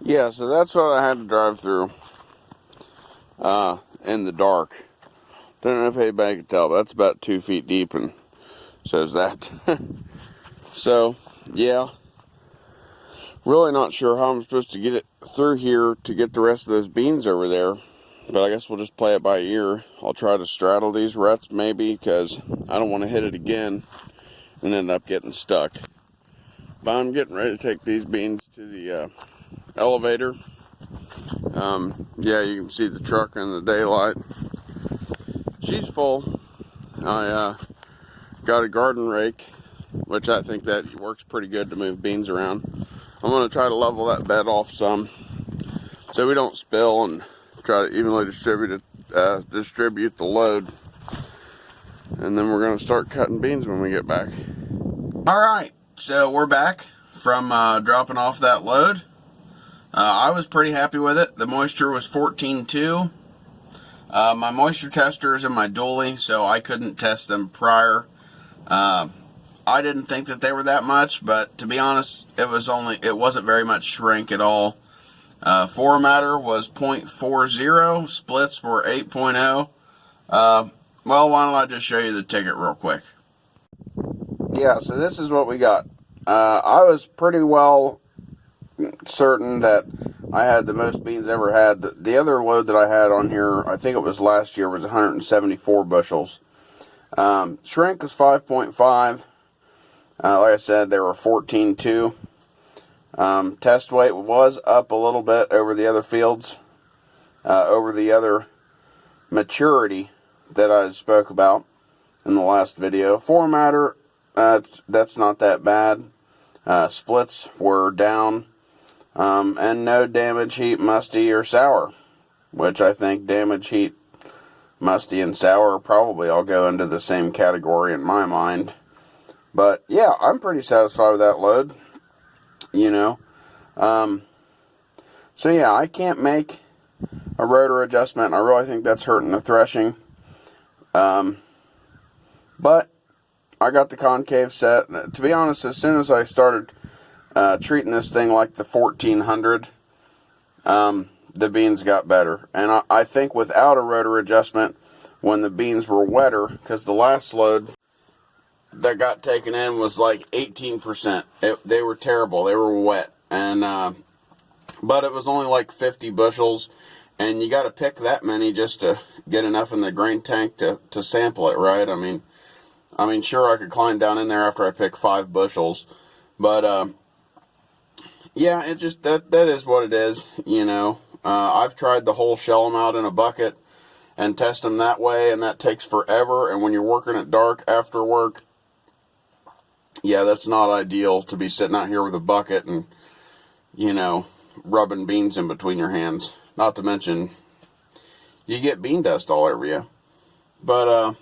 Yeah, so that's what I had to drive through in the dark. Don't know if anybody can tell, but that's about 2 feet deep, and says that. So, yeah. Really not sure how I'm supposed to get it through here to get the rest of those beans over there. But I guess we'll just play it by ear. I'll try to straddle these ruts maybe, because I don't want to hit it again and end up getting stuck. But I'm getting ready to take these beans to the elevator. Yeah, you can see the truck in the daylight. She's full. I got a garden rake, which I think that works pretty good to move beans around. I'm going to try to level that bed off some so we don't spill, and try to evenly distribute the load. And then we're going to start cutting beans when we get back. Alright, so we're back from dropping off that load. I was pretty happy with it. The moisture was 14.2. My moisture tester is in my dually, so I couldn't test them prior. I didn't think that they were that much, but to be honest, it wasn't very much shrink at all. Formatter was 0.40, splits were 8.0. Well, why don't I just show you the ticket real quick. Yeah, so this is what we got. I was pretty well certain that I had the most beans ever had. The other load that I had on here, I think it was last year, was 174 bushels. Shrink was 5.5. Like I said, they were 14.2. Test weight was up a little bit over the other fields, over the other maturity that I spoke about in the last video. Formatter, that's not that bad. Splits were down, and no damage heat, musty, or sour, which I think damage heat, musty, and sour probably all go into the same category in my mind. But yeah, I'm pretty satisfied with that load, you know. So yeah, I can't make a rotor adjustment. I really think that's hurting the threshing. But I got the concave set. To be honest, as soon as I started treating this thing like the 1400, the beans got better. And I think without a rotor adjustment, when the beans were wetter, because the last load that got taken in was like 18%. They were terrible. They were wet. And but it was only like 50 bushels, and you got to pick that many just to get enough in the grain tank to sample it, right? I mean, sure, I could climb down in there after I pick 5 bushels, but yeah, it just that is what it is, you know. I've tried the whole shell them out in a bucket and test them that way, and that takes forever. And when you're working at dark after work, yeah, that's not ideal to be sitting out here with a bucket and, you know, rubbing beans in between your hands. Not to mention, you get bean dust all over you. But,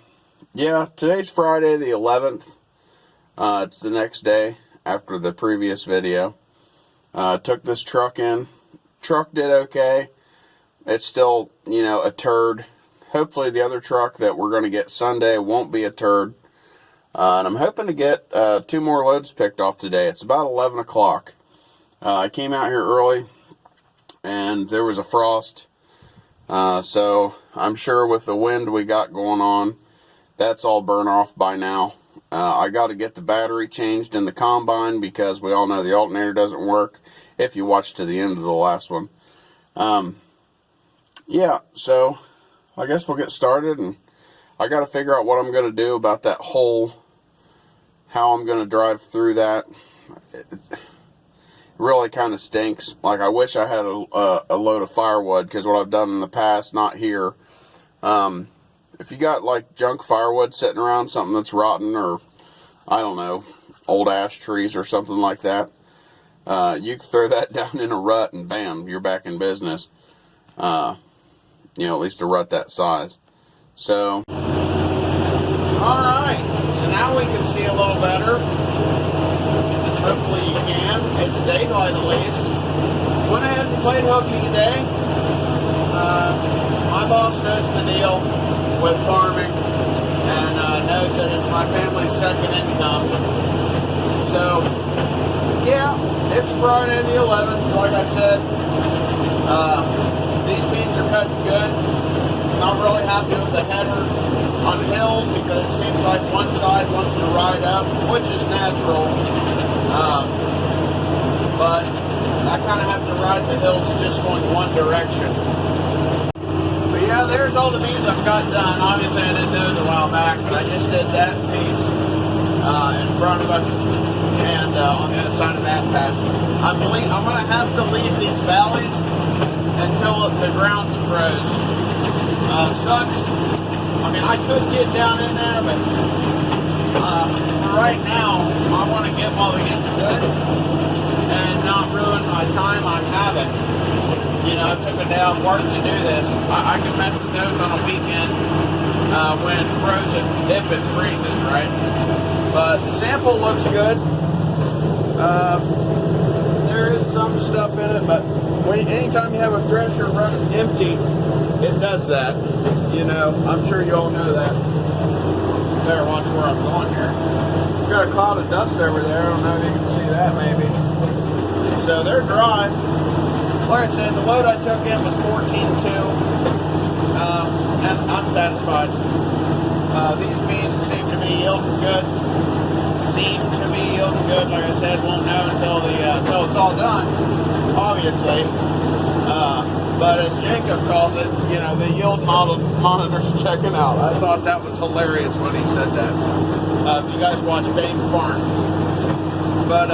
yeah, today's Friday the 11th. It's the next day after the previous video. Took this truck in. Truck did okay. It's still, you know, a turd. Hopefully the other truck that we're going to get Sunday won't be a turd. And I'm hoping to get 2 more loads picked off today. It's about 11 o'clock. I came out here early, and there was a frost. So I'm sure with the wind we got going on, that's all burnt off by now. I got to get the battery changed in the combine, because we all know the alternator doesn't work, if you watch to the end of the last one. Yeah, so I guess we'll get started, and I got to figure out what I'm going to do about that hole, how I'm going to drive through that. It really kind of stinks. Like, I wish I had a load of firewood, because what I've done in the past, not here, if you got like junk firewood sitting around, something that's rotten, or I don't know, old ash trees or something like that, you can throw that down in a rut and bam, you're back in business. You know, at least a rut that size. So, alright, so now we can see a little better. Hopefully you can. It's daylight at least. Went ahead and played hooky today. My boss knows the deal with farming, and knows that it's my family's second income. So, yeah, it's Friday the 11th, like I said. These beans are cutting good. Not really happy with the header on hills because it seems like one side wants to ride up, which is natural. But I kind of have to ride the hills just going one direction. But yeah, there's all the beans I've got done. Obviously I didn't do it a while back, but I just did that piece in front of us and on the other side of that patch. I'm going to have to leave these valleys until the ground's froze. Sucks. I mean, I could get down in there, but for right now, I want to get while the get's good and not ruin my time I'm having. You know, I took a day off work to do this. I can mess with those on a weekend when it's frozen, if it freezes, right? But the sample looks good. There is some stuff in it, but anytime you have a thresher running empty, it does that. You know, I'm sure you all know that. Better watch where I'm going here. Got a cloud of dust over there. I don't know if you can see that maybe. So they're dry. Like I said, the load I took in was 14.2, and I'm satisfied. These beans seem to be yielding good. Like I said, won't know until it's all done, obviously. But as Jacob calls it, you know, the yield monitor's checking out. I thought that was hilarious when he said that. If you guys watch Bane Farm. But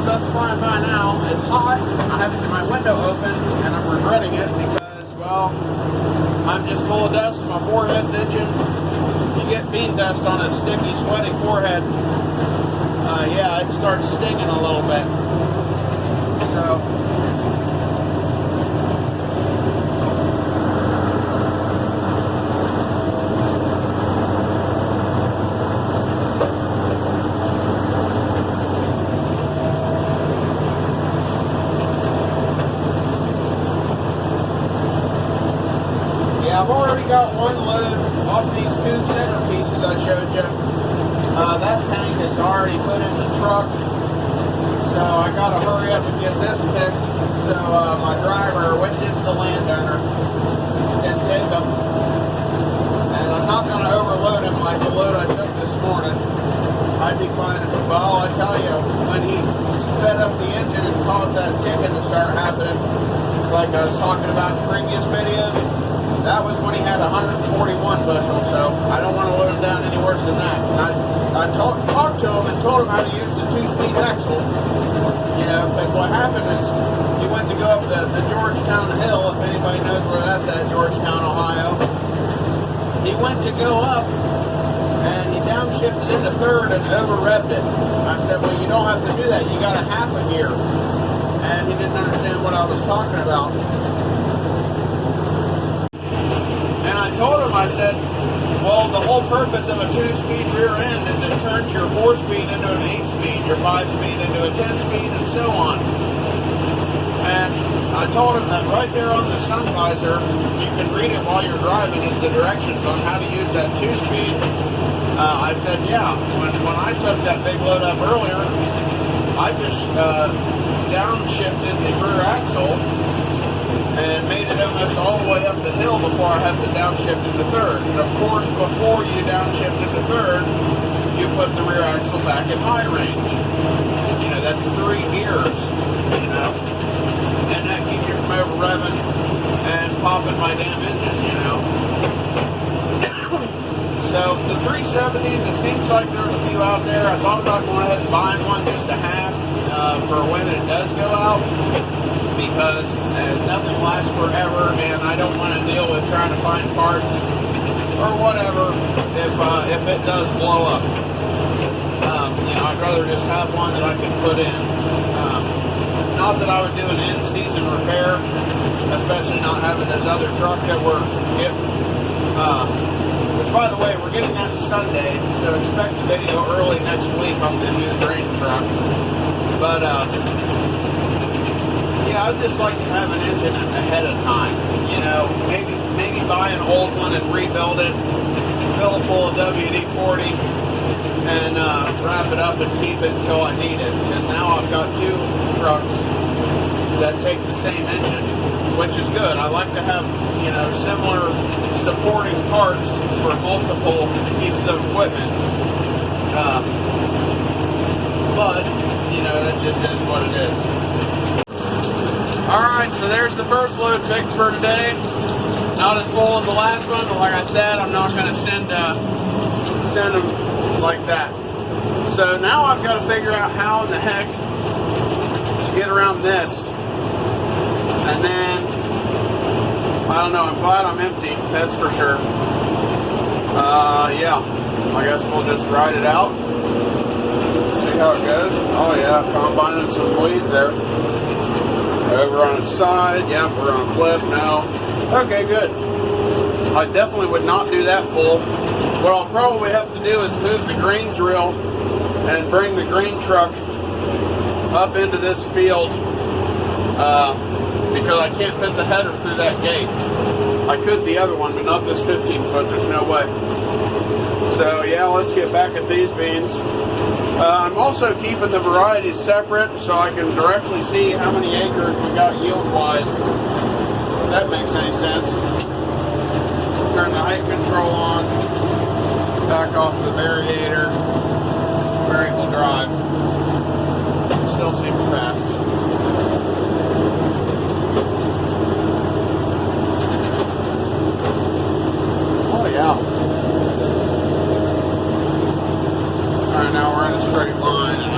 that's fine by now. It's hot. I have my window open, and I'm regretting it because, well, I'm just full of dust. My forehead's itching. You get bean dust on a sticky, sweaty forehead. Yeah, it starts stinging a little bit. So. I've already got one load off these two center pieces I showed you. That tank is already put in the truck, so I gotta hurry up and get this picked so my driver, which is the landowner, can take them. And I'm not gonna overload him like the load I took this morning. I'd be fine if, well, I tell you, when he fed up the engine and caused that ticking to start happening, like I was talking about in previous videos, that was when he had 141 bushels, so I don't want to load him down any worse than that. And I talked to him and told him how to use the 2-speed axle. You know, but what happened is he went to go up the Georgetown Hill, if anybody knows where that's at, Georgetown, Ohio. He went to go up, and he downshifted into third and over-revved it. I said, well, you don't have to do that. You got a half a gear. And he didn't understand what I was talking about. I told him, I said, well, the whole purpose of a 2-speed rear end is it turns your 4-speed into an 8-speed, your 5-speed into a 10-speed, and so on. And I told him that right there on the sun visor, you can read it while you're driving, is the directions on how to use that 2-speed. I said, yeah, when I took that big load up earlier, I just downshifted the rear axle and made it almost all the way up the hill before I had to downshift into third. And of course, before you downshift into third, you put the rear axle back in high range. You know, that's 3 gears, you know, and that keeps you from over revving and popping my damn engine, you know. So the 370s, it seems like there's a few out there. I thought about going ahead and buying one just to have for when it does go out, because nothing lasts forever, and I don't want to deal with trying to find parts or whatever if it does blow up. You know, I'd rather just have one that I can put in. Not that I would do an in-season repair, especially not having this other truck that we're getting. Which, by the way, we're getting that Sunday, so expect the video early next week on the new grain truck. But yeah, I'd just like to have an engine ahead of time. You know, maybe buy an old one and rebuild it, fill it full of WD-40, and wrap it up and keep it until I need it. Because now I've got two trucks that take the same engine, which is good. I like to have, you know, similar supporting parts for multiple pieces of equipment. But, you know, that just is what it is. Alright, so there's the first load picked for today. Not as full as the last one, but like I said, I'm not going to send them like that. So now I've got to figure out how in the heck to get around this. And then, I don't know, I'm glad I'm empty, that's for sure. Yeah, I guess we'll just ride it out. See how it goes. Oh yeah, combining some bleeds there. Over on its side, yep, we're on a flip now. Okay, good. I definitely would not do that full. What I'll probably have to do is move the grain drill and bring the grain truck up into this field because I can't fit the header through that gate. I could the other one, but not this 15-foot, there's no way. So yeah, let's get back at these beans. I'm also keeping the varieties separate so I can directly see how many acres we got yield-wise. If that makes any sense. Turn the height control on, back off the variator, variable drive. Still seems fast. Oh yeah. Alright, now we're in a straight line and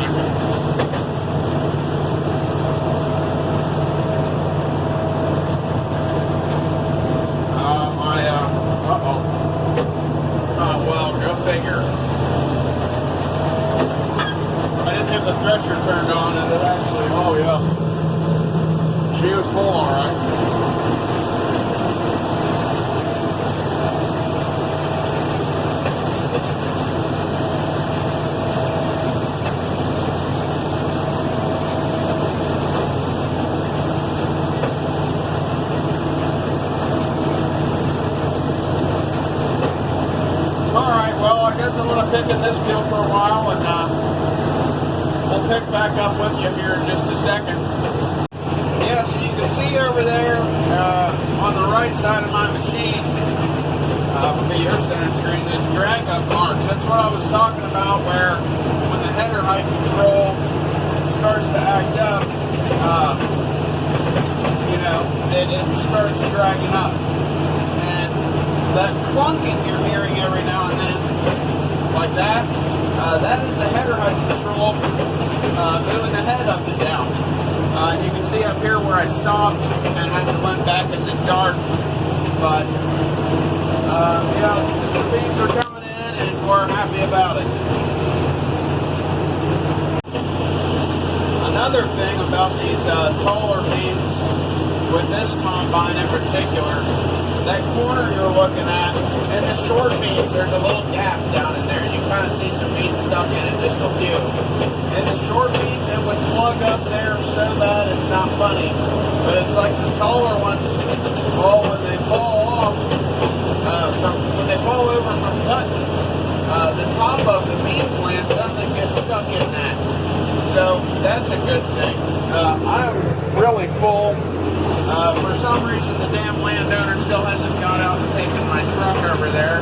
the thresher turned on and it actually, oh yeah, she was full alright. Alright, well I guess I'm going to pick in this field for a while and we'll pick back up with you here in just a second. Yeah, so you can see over there on the right side of my machine, for your center screen, there's drag up marks. That's what I was talking about, where when the header height control starts to act up, you know, it starts dragging up. And that clunking you're hearing every now and then, like that, that is the header height control moving the head up and down. You can see up here where I stopped and had to limp back in the dark. But, you know, the beans are coming in and we're happy about it. Another thing about these taller beans, with this combine in particular, that corner you're looking at, in the short beans, there's a little gap down in there. You kind of see some beans stuck in it, just a few. In the short beans, it would plug up there so bad it's not funny. But it's like the taller ones, well, when they fall off, when they fall over from cutting, the top of the bean plant doesn't get stuck in that. So that's a good thing. I'm really full. For some reason, the damn landowner still hasn't got out and taken my truck over there.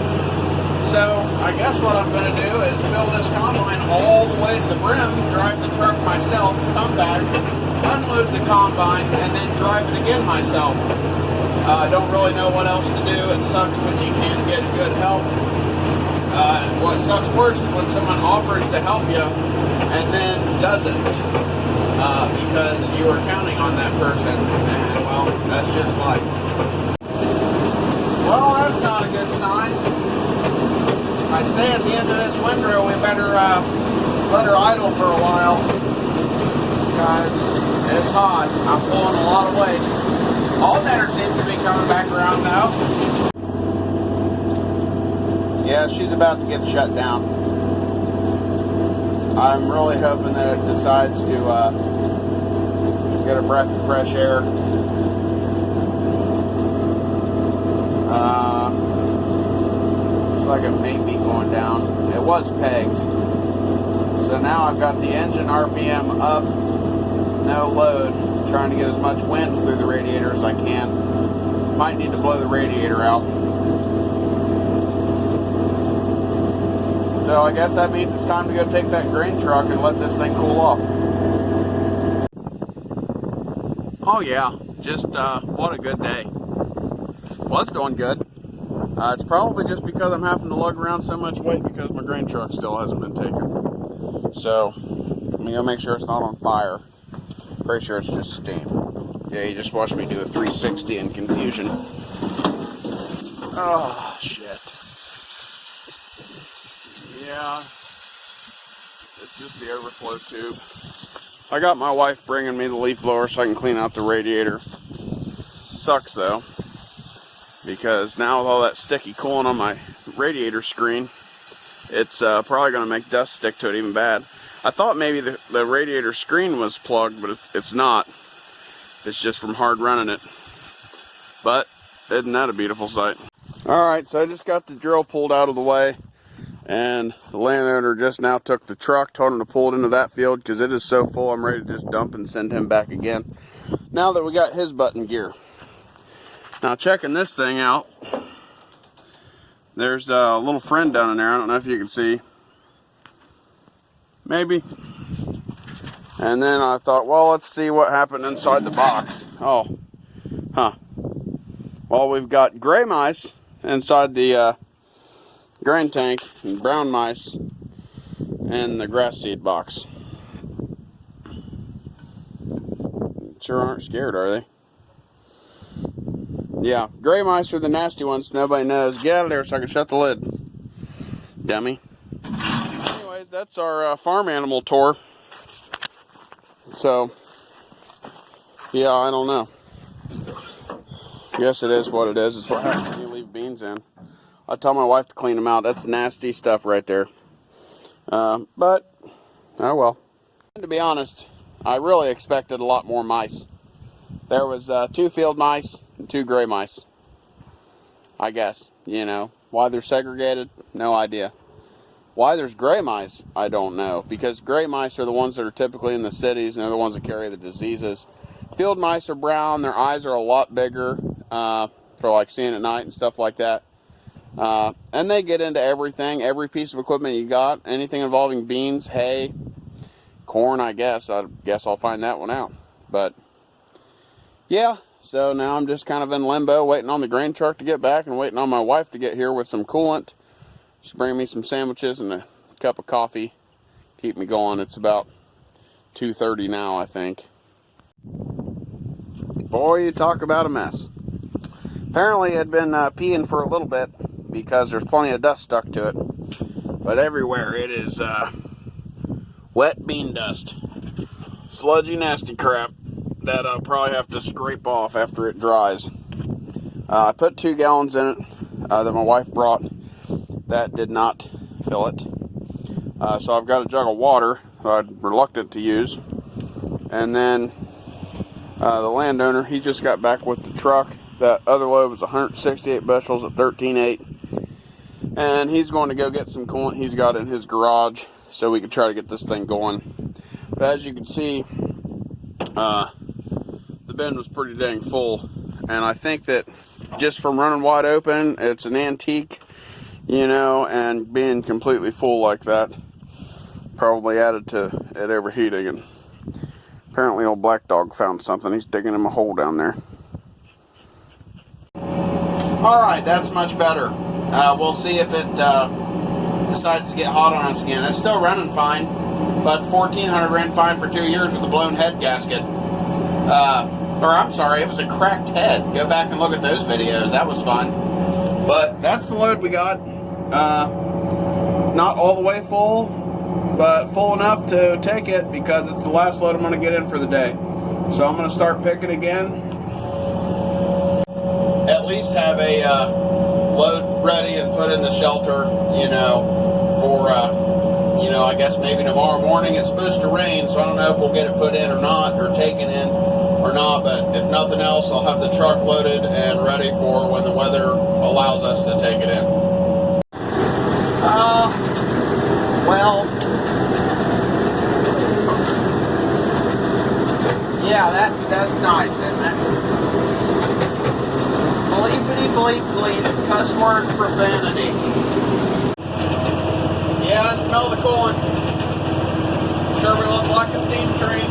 So I guess what I'm going to do is fill this combine all the way to the brim, drive the truck myself, come back, unload the combine, and then drive it again myself. I don't really know what else to do. It sucks when you can't get good help. What sucks worse is when someone offers to help you and then doesn't, because you were counting on that person, and well, that's just life. Well, that's not a good sign. I'd say at the end of this windrow we better let her idle for a while, because it's hot. I'm pulling a lot of weight. Alternator seems to be coming back around now. Yeah, she's about to get shut down. I'm really hoping that it decides to get a breath of fresh air. looks like it may be going down. It was pegged. So now I've got the engine RPM up, no load, trying to get as much wind through the radiator as I can. Might need to blow the radiator out. So I guess that means it's time to go take that grain truck and let this thing cool off. Oh yeah, just what a good day. Was doing good. It's probably just because I'm having to lug around so much weight because my grain truck still hasn't been taken. So, I'm gonna make sure it's not on fire. Pretty sure it's just steam. Yeah, you just watched me do a 360 in confusion. Oh, shit. Yeah, it's just the overflow tube. I got my wife bringing me the leaf blower so I can clean out the radiator. Sucks though, because now with all that sticky coolant on my radiator screen, it's probably going to make dust stick to it even bad. I thought maybe the radiator screen was plugged, but it's not. It's just from hard running it. But isn't that a beautiful sight? Alright, so I just got the drill pulled out of the way, and the landowner just now took the truck, told him to pull it into that field because it is so full I'm ready to just dump and send him back again. Now that we got his button gear. Now checking this thing out, there's a little friend down in there. I don't know if you can see. Maybe. And then I thought, well, let's see what happened inside the box. Oh, huh. Well, we've got gray mice inside the grain tank and brown mice in the grass seed box. Sure aren't scared, are they? Yeah, gray mice are the nasty ones. Nobody knows. Get out of there so I can shut the lid. Dummy. Anyways, that's our farm animal tour. So, yeah, I don't know. Guess it is what it is. It's what happens when you leave beans in. I tell my wife to clean them out. That's nasty stuff right there. But, oh well. And to be honest, I really expected a lot more mice. There was 2 field mice and 2 gray mice. I guess, you know. Why they're segregated, no idea. Why there's gray mice, I don't know. Because gray mice are the ones that are typically in the cities, and they're the ones that carry the diseases. Field mice are brown, their eyes are a lot bigger for like seeing at night and stuff like that. And they get into everything, every piece of equipment you got. Anything involving beans, hay, corn, I guess. I guess I'll find that one out. But, yeah. So now I'm just kind of in limbo, waiting on the grain truck to get back and waiting on my wife to get here with some coolant. She's bringing me some sandwiches and a cup of coffee. Keep me going. It's about 2:30 now, I think. Boy, you talk about a mess. Apparently it had been peeing for a little bit because there's plenty of dust stuck to it. But everywhere it is wet bean dust. Sludgy, nasty crap that I'll probably have to scrape off after it dries. I put 2 gallons in it that my wife brought. That did not fill it. So I've got a jug of water that I'm reluctant to use. And then the landowner, he just got back with the truck. That other load was 168 bushels at 13.8. And he's going to go get some coolant he's got in his garage so we can try to get this thing going. But as you can see, the bin was pretty dang full. And I think that just from running wide open, it's an antique, you know, and being completely full like that probably added to it overheating. And apparently old Black Dog found something. He's digging him a hole down there. Alright, that's much better. We'll see if it decides to get hot on us again. It's still running fine, but the 1400 ran fine for 2 years with a blown head gasket. Or I'm sorry, it was a cracked head. Go back and look at those videos. That was fun. But that's the load we got. Not all the way full, but full enough to take it because it's the last load I'm going to get in for the day. So I'm going to start picking again. At least have a load ready and put in the shelter, you know, for, you know, I guess maybe tomorrow morning. It's supposed to rain, so I don't know if we'll get it put in or not, or taken in or not, but if nothing else, I'll have the truck loaded and ready for when the weather allows us to take it in. Well, yeah, that's nice, isn't it? Bleepity bleep bleep, cuss word profanity. Yeah, I smell the coolant. Sure we look like a steam train.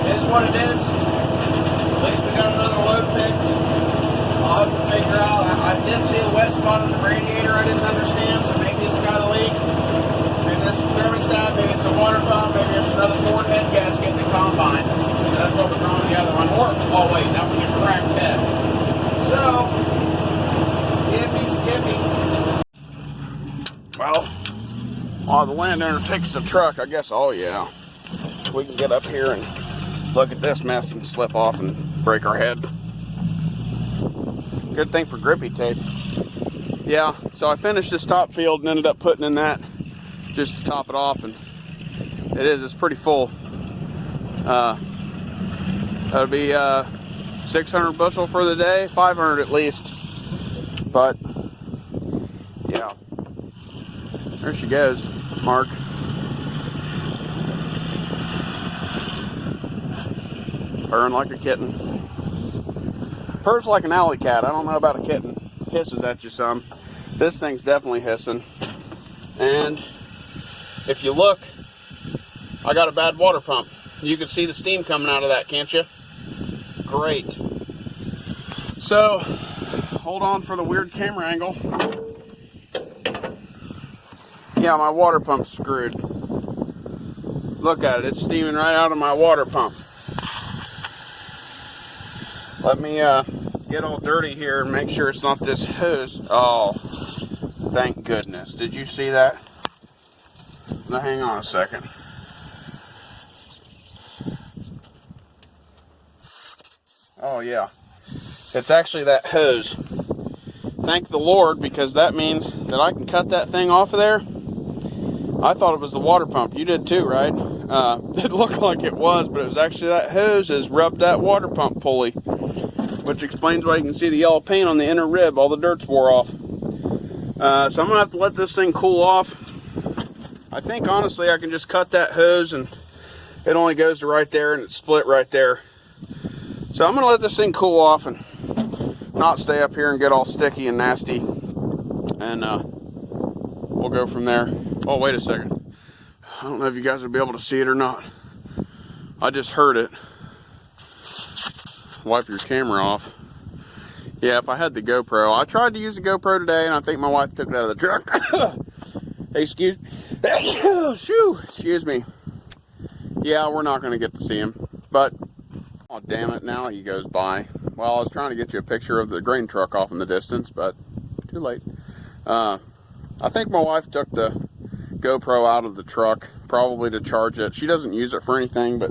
It is what it is. At least we got another load picked. I'll have to figure out. I did see a wet spot on the radiator I didn't understand, so maybe it's got a leak. Maybe that's the thermostat, maybe it's a water pump, maybe it's another Ford head gasket in the combine. That's what was wrong with the other one. Or, oh wait, that was a cracked head. So, skippy. Well, while the landowner takes the truck, I guess, oh yeah, we can get up here and look at this mess and slip off and break our head. Good thing for grippy tape. Yeah, so I finished this top field and ended up putting in that just to top it off, and it's pretty full. That'll be 600 bushel for the day, 500 at least. But yeah, there she goes, Mark. Purring like a kitten. Purrs like an alley cat. I don't know about a kitten. Hisses at you some. This thing's definitely hissing. And if you look, I got a bad water pump. You can see the steam coming out of that, can't you? Great. So, hold on for the weird camera angle. Yeah, my water pump's screwed. Look at it. It's steaming right out of my water pump. Let me get all dirty here and make sure it's not this hose. Oh, thank goodness. Did you see that? Now hang on a second. Oh yeah, it's actually that hose. Thank the Lord, because that means that I can cut that thing off of there. I thought it was the water pump. You did too, right? It looked like it was, but it was actually that hose has rubbed that water pump pulley, which explains why you can see the yellow paint on the inner rib. All the dirt's wore off. So I'm gonna have to let this thing cool off. I think honestly I can just cut that hose and it only goes to right there and it's split right there. So I'm gonna let this thing cool off and not stay up here and get all sticky and nasty, and we'll go from there. Oh, wait a second. I don't know if you guys will be able to see it or not. I just heard it. Wipe your camera off. Yeah, if I had the GoPro. I tried to use the GoPro today, and I think my wife took it out of the truck. Hey, excuse me. Yeah, we're not going to get to see him. But, oh, damn it, now he goes by. Well, I was trying to get you a picture of the grain truck off in the distance, but too late. I think my wife took the GoPro out of the truck, probably to charge it. She doesn't use it for anything, but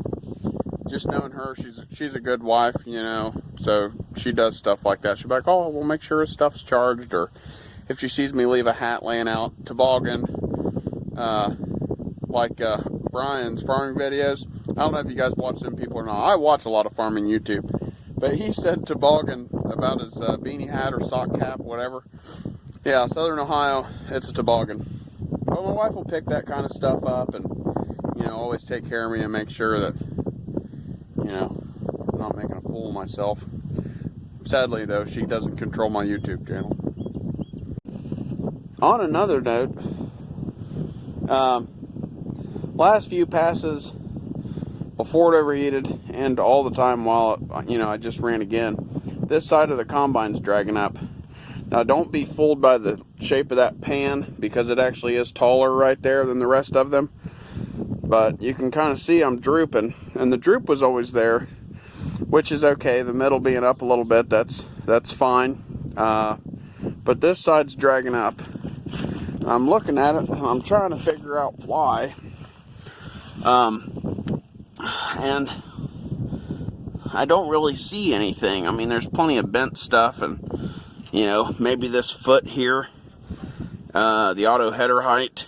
just knowing her, she's a good wife, you know, so she does stuff like that. She'll be like, oh, we'll make sure his stuff's charged, or if she sees me leave a hat laying out, toboggan, like Brian's farming videos. I don't know if you guys watch them people or not. I watch a lot of farming YouTube, but he said toboggan about his beanie hat or sock cap, whatever. Yeah, Southern Ohio, it's a toboggan. But my wife will pick that kind of stuff up and, you know, always take care of me and make sure that, you know, I'm not making a fool of myself. Sadly, though, she doesn't control my YouTube channel. On another note, last few passes before it overheated and all the time while, you know, I just ran again, this side of the combine's dragging up. Now, don't be fooled by the shape of that pan, because it actually is taller right there than the rest of them. But you can kind of see I'm drooping, and the droop was always there, which is okay. The middle being up a little bit, that's fine. But this side's dragging up. I'm looking at it, and I'm trying to figure out why. And I don't really see anything. I mean, there's plenty of bent stuff, and you know, maybe this foot here, the auto header height,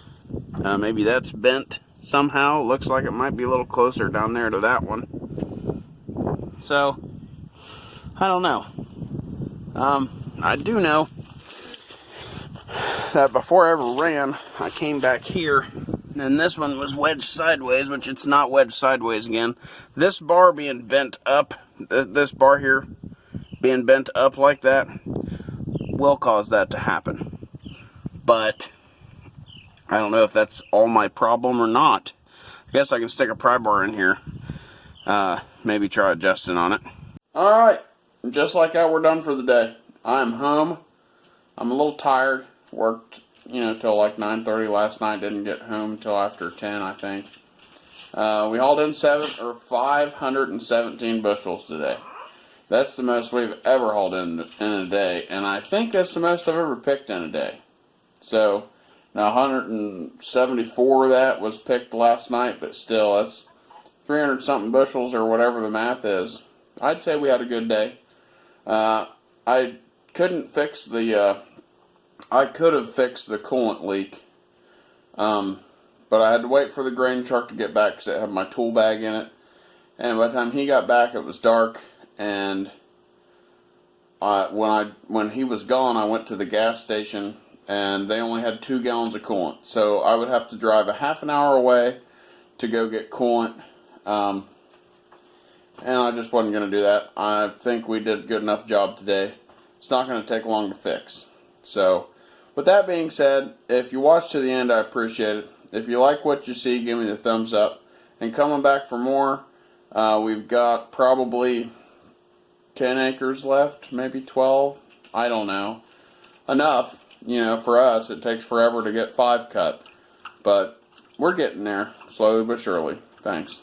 maybe that's bent somehow. It looks like it might be a little closer down there to that one. So, I don't know. I do know that before I ever ran, I came back here, and this one was wedged sideways, which it's not wedged sideways again. This bar being bent up, this bar here being bent up like that, will cause that to happen. But I don't know if that's all my problem or not. I guess I can stick a pry bar in here. Maybe try adjusting on it. Alright, just like that, we're done for the day. I'm home. I'm a little tired. Worked, till like 9:30 last night. Didn't get home until after 10, I think. We hauled in 517 bushels today. That's the most we've ever hauled in a day, and I think that's the most I've ever picked in a day. So, now 174 of that was picked last night, but still, that's 300 something bushels or whatever the math is. I'd say we had a good day. I couldn't fix I could have fixed the coolant leak, but I had to wait for the grain truck to get back because it had my tool bag in it. And by the time he got back, it was dark. And when he was gone, I went to the gas station, and they only had 2 gallons of coolant. So I would have to drive a half an hour away to go get coolant. And I just wasn't going to do that. I think we did a good enough job today. It's not going to take long to fix. So, with that being said, if you watch to the end, I appreciate it. If you like what you see, give me the thumbs up. And coming back for more, we've got probably 10 acres left, maybe 12. I don't know. Enough, for us. It takes forever to get 5 cut. But we're getting there, slowly but surely. Thanks.